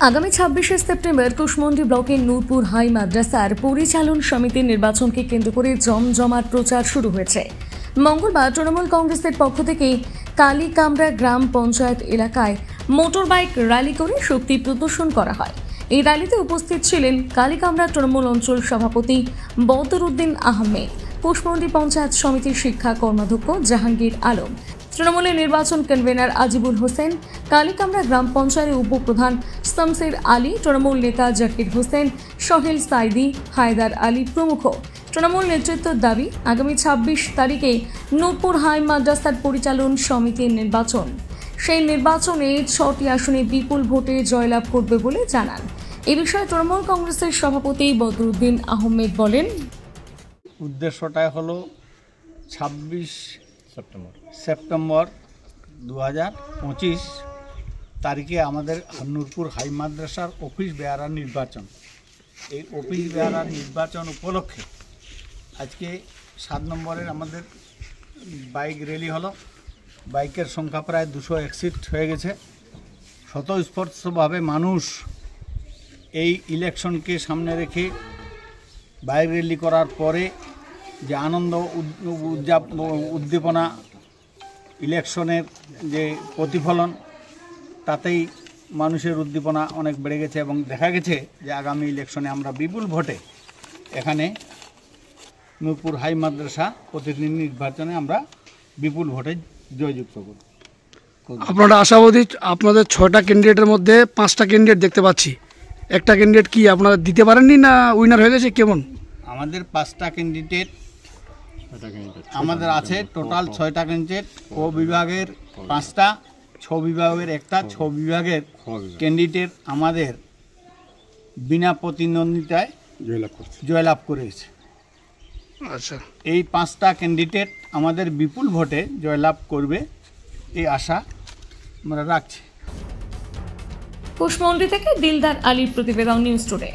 আগামী 26শে সেপ্টেম্বর কুশমন্ডি ব্লকের নূরপুর হাই মাদ্রাসার পরিচালন সমিতির নির্বাচনকে কেন্দ্র করে জমজমাট প্রচার শুরু হয়েছে। মঙ্গলবার তৃণমূল কংগ্রেসের পক্ষ থেকে কালীকামরা গ্রাম পঞ্চায়েত এলাকায় মোটর বাইক র্যালি করে শক্তি প্রদর্শন করা হয়। এই র্যালিতে উপস্থিত ছিলেন কালীকামরা তৃণমূল অঞ্চল সভাপতি বদরুদ্দিন আহমেদ, কুশমন্ডি পঞ্চায়েত সমিতির শিক্ষা কর্মাধ্যক্ষ জাহাঙ্গীর আলম, তৃণমূলের নির্বাচন কনভেনার আজিবুল হোসেন, কালীকামরা গ্রাম পঞ্চায়েতের উপপ্রধান শামসের আলী, তৃণমূল নেতা জাকির হোসেন, সোহেল সাইদি, হায়দার আলী প্রমুখ। তৃণমূল নেতৃত্বের দাবি, আগামী 26 তারিখে নূরপুর হাই মাদ্রাসার পরিচালন সমিতির নির্বাচন। সেই নির্বাচনে 6টি আসনে বিপুল ভোটে জয়লাভ করবে বলে জানান। এ বিষয়ে তৃণমূল কংগ্রেসের সভাপতি বদরুদ্দিন আহমেদ বলেন, উদ্দেশ্যটা হলো 26 সেপ্টেম্বর 2025 তারিখে আমাদের নূরপুর হাই মাদ্রাসার অফিস বেয়ারার নির্বাচন। এই অফিস বেয়ারার নির্বাচন উপলক্ষে আজকে 7 নম্বরের আমাদের বাইক র্যালি হলো। বাইকের সংখ্যা প্রায় 200 এক্সিড হয়ে গেছে। স্বতঃস্ফূর্তভাবে মানুষ এই ইলেকশনকে সামনে রেখে বাইক র্যালি করার পরে যে আনন্দ উদ্দীপনা, ইলেকশনের যে প্রতিফলন, তাতেই মানুষের উদ্দীপনা অনেক বেড়ে গেছে এবং দেখা গেছে যে আগামী ইলেকশনে আমরা বিপুল ভোটে এখানে নূরপুর হাই মাদ্রাসা প্রতিনিধি নির্বাচনে আমরা বিপুল ভোটে জয়যুক্ত করব। আপনারা আশাবাদী? আপনাদের 6টা ক্যান্ডিডেটের মধ্যে 5টা ক্যান্ডিডেট দেখতে পাচ্ছি, একটা ক্যান্ডিডেট কি আপনারা দিতে পারেননি না উইনার হয়ে গেছে? কেমন? আমাদের 5টা ক্যান্ডিডেট আমাদের আছে, টোটাল 6টা ক্যান্ডিডেট। ও বিভাগের 5টা, 6 বিভাগের একটা, 6 বিভাগের ক্যান্ডিডেট আমাদের বিনা প্রতিদ্বন্দ্বিতায় জয়লাভ করেছে। আচ্ছা, এই 5টা ক্যান্ডিডেট আমাদের বিপুল ভোটে জয়লাভ করবে এই আশা আমরা রাখছি। কুশমন্ডি থেকে দিলদার আলীর প্রতিবেদন, নিউজ টুডে।